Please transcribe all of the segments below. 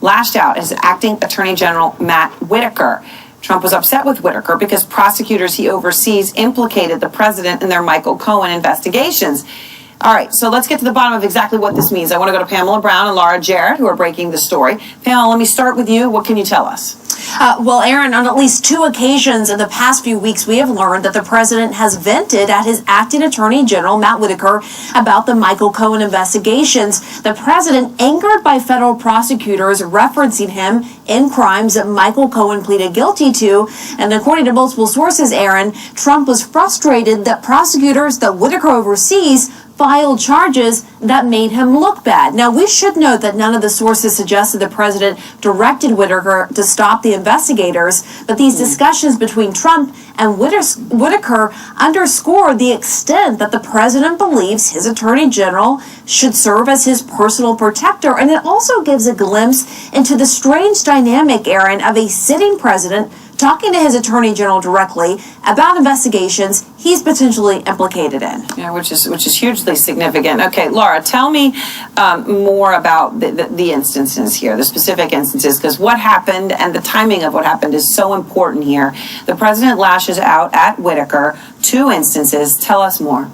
lashed out as acting Attorney General Matt Whitaker. Trump was upset with Whitaker because prosecutors he oversees implicated the president in their Michael Cohen investigations. All right, so let's get to the bottom of exactly what this means. I want to go to Pamela Brown and Laura Jarrett, who are breaking the story. Pamela, let me start with you. What can you tell us? Well, Aaron, on at least 2 occasions in the past few weeks, we have learned that the president has vented at his acting attorney general, Matt Whitaker, about the Michael Cohen investigations. The president, angered by federal prosecutors referencing him in crimes that Michael Cohen pleaded guilty to. And according to multiple sources, Aaron, Trump was frustrated that prosecutors that Whitaker oversees filed charges that made him look bad. Now, we should note that none of the sources suggested the president directed Whitaker to stop the investigators, but these discussions between Trump and Whitaker underscore the extent that the president believes his attorney general should serve as his personal protector. And it also gives a glimpse into the strange dynamic, Aaron, of a sitting president talking to his attorney general directly about investigations he's potentially implicated in. Yeah, which is hugely significant. Okay, Laura, tell me more about the instances here, the specific instances, because what happened and the timing of what happened is so important here. The president lashes out at Whitaker. 2 instances. Tell us more.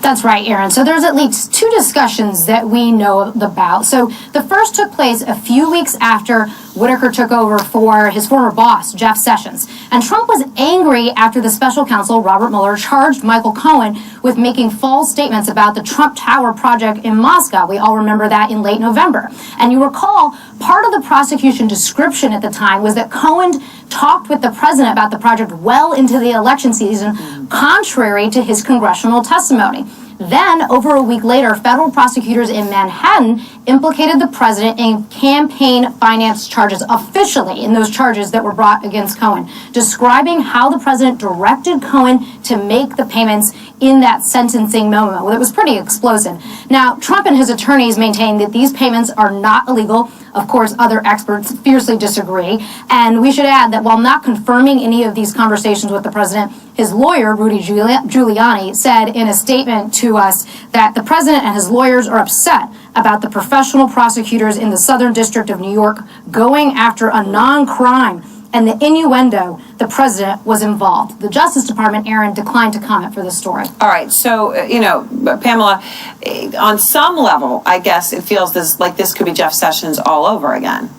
That's right, Aaron. So there's at least 2 discussions that we know about. So the first took place a few weeks after Whitaker took over for his former boss, Jeff Sessions. And Trump was angry after the special counsel, Robert Mueller, charged Michael Cohen with making false statements about the Trump Tower project in Moscow. We all remember that in late November. And you recall, part of the prosecution description at the time was that Cohen talked with the president about the project well into the election season, contrary to his congressional testimony. Then, over a week later, federal prosecutors in Manhattan implicated the president in campaign finance charges, officially in those charges that were brought against Cohen, describing how the president directed Cohen to make the payments in that sentencing memo. That was pretty explosive. Now, Trump and his attorneys maintain that these payments are not illegal. Of course, other experts fiercely disagree. And we should add that while not confirming any of these conversations with the president, his lawyer, Rudy Giuliani, said in a statement to us that the president and his lawyers are upset about the professional prosecutors in the Southern District of New York going after a non-crime and the innuendo the president was involved. The Justice Department, Aaron, declined to comment for this story. All right, so, Pamela, on some level, I guess it feels like this could be Jeff Sessions all over again.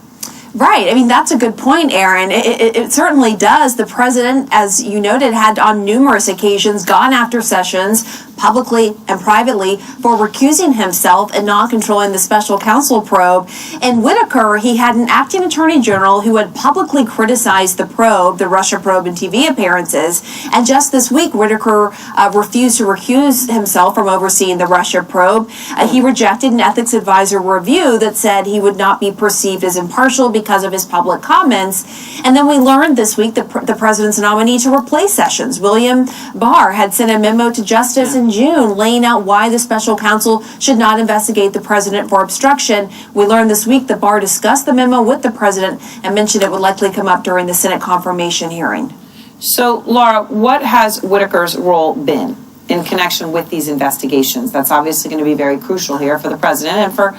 Right. I mean, that's a good point, Aaron. It certainly does. The president, as you noted, had on numerous occasions gone after Sessions publicly and privately for recusing himself and not controlling the special counsel probe. And Whitaker, he had an acting attorney general who had publicly criticized the probe, the Russia probe, in TV appearances. And just this week, Whitaker refused to recuse himself from overseeing the Russia probe. He rejected an ethics advisor review that said he would not be perceived as impartial because of his public comments. And then we learned this week that the president's nominee to replace Sessions, William Barr, had sent a memo to Justice in June laying out why the special counsel should not investigate the president for obstruction. We learned this week that Barr discussed the memo with the president and mentioned it would likely come up during the Senate confirmation hearing. So, Laura, what has Whitaker's role been in connection with these investigations? That's obviously going to be very crucial here for the president and for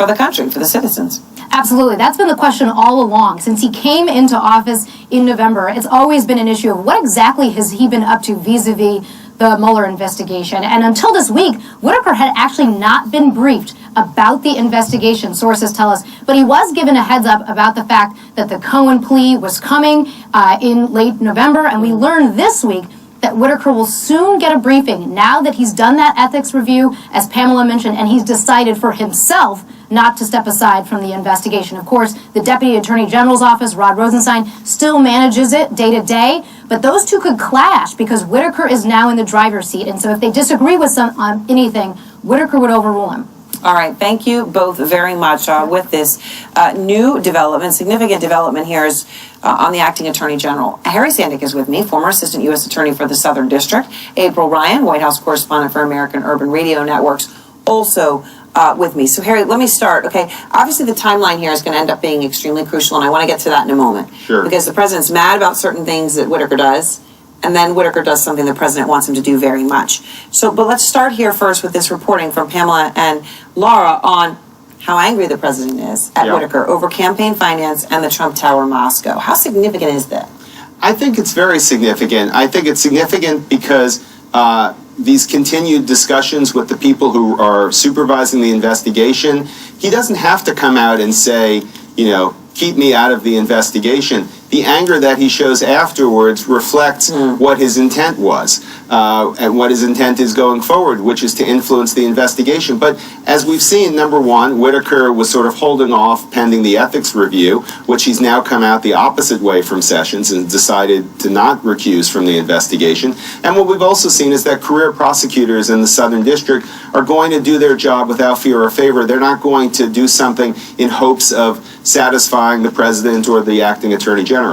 the country, for the citizens. Absolutely. That's been the question all along. Since he came into office in November, it's always been an issue of what exactly has he been up to vis-a-vis the Mueller investigation. And until this week, Whitaker had actually not been briefed about the investigation, sources tell us, but he was given a heads up about the fact that the Cohen plea was coming in late November. And we learned this week that Whitaker will soon get a briefing now that he's done that ethics review, as Pamela mentioned, and he's decided for himself not to step aside from the investigation. Of course, the Deputy Attorney General's office, Rod Rosenstein, still manages it day to day, but those two could clash because Whitaker is now in the driver's seat. And so if they disagree with on anything, Whitaker would overrule him. All right, thank you both very much with this new development, significant development here is on the acting attorney general. Harry Sandick is with me, former assistant U.S. attorney for the Southern District. April Ryan, White House correspondent for American Urban Radio Networks, also with me. So, Harry, let me start. Okay, obviously the timeline here is going to end up being extremely crucial, and I want to get to that in a moment. Sure. Because the president's mad about certain things that Whitaker does, and then Whitaker does something the president wants him to do very much. So, but let's start here first with this reporting from Pamela and Laura on how angry the president is at Whitaker over campaign finance and the Trump Tower Moscow. How significant is that? I think it's very significant. I think it's significant because these continued discussions with the people who are supervising the investigation, he doesn't have to come out and say, you know, keep me out of the investigation. The anger that he shows afterwards reflects what his intent was and what his intent is going forward, which is to influence the investigation. But as we've seen, number one, Whitaker was sort of holding off pending the ethics review, which he's now come out the opposite way from Sessions and decided to not recuse from the investigation. And what we've also seen is that career prosecutors in the Southern District are going to do their job without fear or favor. They're not going to do something in hopes of satisfying the president or the acting attorney general.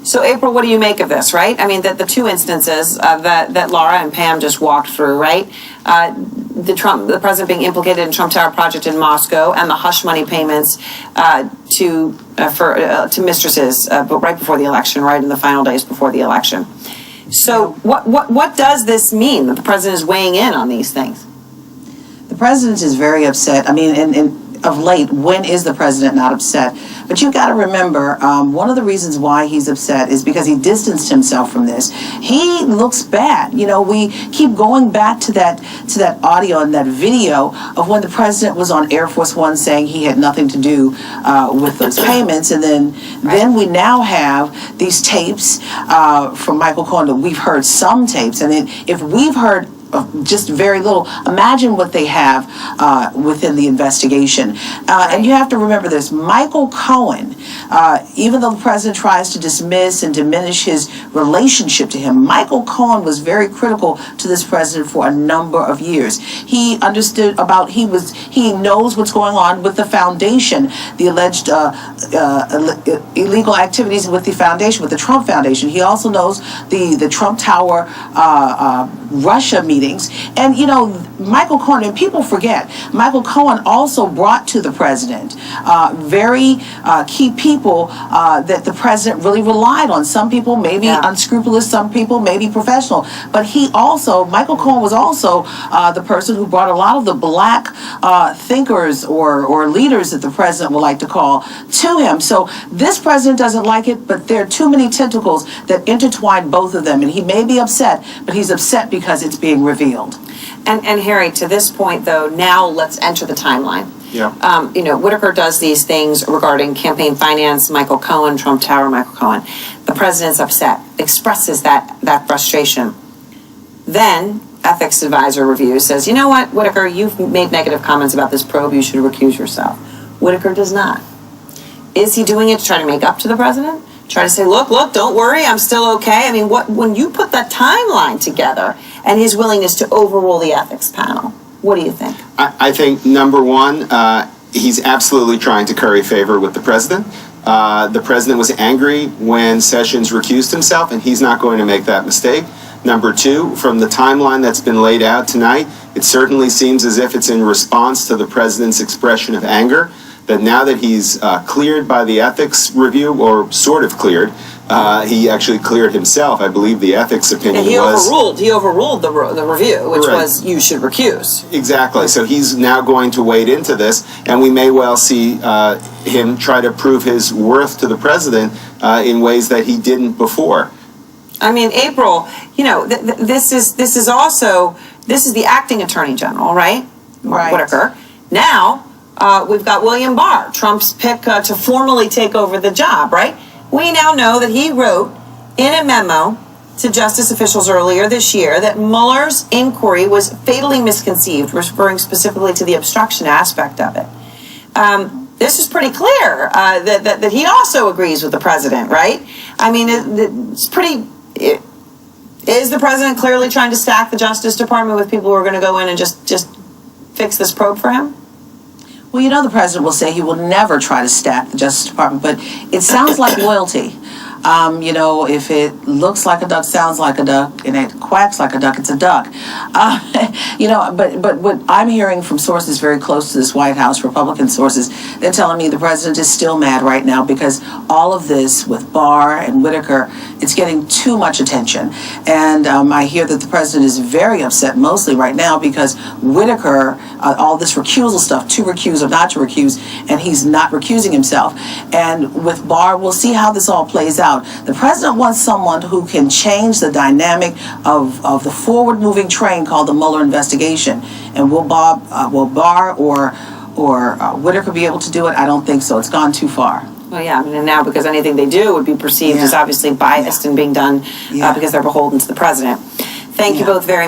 So, April, what do you make of this, right? I mean, the two instances that Laura and Pam just walked through, right? The president being implicated in Trump Tower project in Moscow and the hush money payments to mistresses, but right before the election, right in the final days before the election. So, what does this mean that the president is weighing in on these things? The president is very upset. I mean, and of late, when is the president not upset? But you've got to remember, one of the reasons why he's upset is because he distanced himself from this. He looks bad. You know, we keep going back to that audio and that video of when the president was on Air Force One saying he had nothing to do with those payments, and then we now have these tapes from Michael Cohen that we've heard some tapes, and if we've heard just very little, imagine what they have within the investigation. And you have to remember this, Michael Cohen, even though the president tries to dismiss and diminish his relationship to him, Michael Cohen was very critical to this president for a number of years. He understood about, he knows what's going on with the foundation, the alleged illegal activities with the foundation, with the Trump Foundation. He also knows the Trump Tower Russia meetings. And, you know, Michael Cohen, and people forget, Michael Cohen also brought to the president very key people that the president really relied on. Some people maybe unscrupulous, some people maybe professional. But Michael Cohen was also the person who brought a lot of the black thinkers or leaders that the president would like to call to him. So this president doesn't like it, but there are too many tentacles that intertwine both of them. And he may be upset, but he's upset because it's being revealed. And Harry, to this point, though, now let's enter the timeline. Yeah. You know, Whitaker does these things regarding campaign finance, Michael Cohen, Trump Tower, Michael Cohen. The president's upset, expresses that frustration. Then, ethics advisor reviews, says, you know what, Whitaker, you've made negative comments about this probe, you should recuse yourself. Whitaker does not. Is he doing it to try to make up to the president? Try to say, look, don't worry, I'm still okay? I mean, when you put that timeline together and his willingness to overrule the ethics panel, what do you think? I think, number one, he's absolutely trying to curry favor with the president. The president was angry when Sessions recused himself, and he's not going to make that mistake. Number two, from the timeline that's been laid out tonight, it certainly seems as if it's in response to the president's expression of anger, that now that he's cleared by the ethics review, or sort of cleared, he actually cleared himself. I believe the ethics opinion and he overruled the review, which was you should recuse. Exactly. So he's now going to wade into this, and we may well see him try to prove his worth to the president in ways that he didn't before. I mean, April, you know, this is the acting attorney general, right? Right. Whitaker. Now, we've got William Barr, Trump's pick to formally take over the job, right? We now know that he wrote in a memo to justice officials earlier this year that Mueller's inquiry was fatally misconceived, referring specifically to the obstruction aspect of it. This is pretty clear that he also agrees with the president, right? I mean, it's pretty... Is the president clearly trying to stack the Justice Department with people who are going to go in and just fix this probe for him? Well, you know, the president will say he will never try to stack the Justice Department, but it sounds like loyalty. If it looks like a duck, sounds like a duck, and it quacks like a duck, it's a duck. But what I'm hearing from sources very close to this White House, Republican sources, they're telling me the president is still mad right now because all of this with Barr and Whitaker, it's getting too much attention. And I hear that the president is very upset, mostly right now, because Whitaker, all this recusal stuff, to recuse or not to recuse, and he's not recusing himself. And with Barr, we'll see how this all plays out. The president wants someone who can change the dynamic of the forward-moving train called the Mueller investigation. And will Barr or Whitaker be able to do it? I don't think so. It's gone too far. Well, yeah, I mean, and now because anything they do would be perceived as obviously biased and being done because they're beholden to the president. Thank you both very much.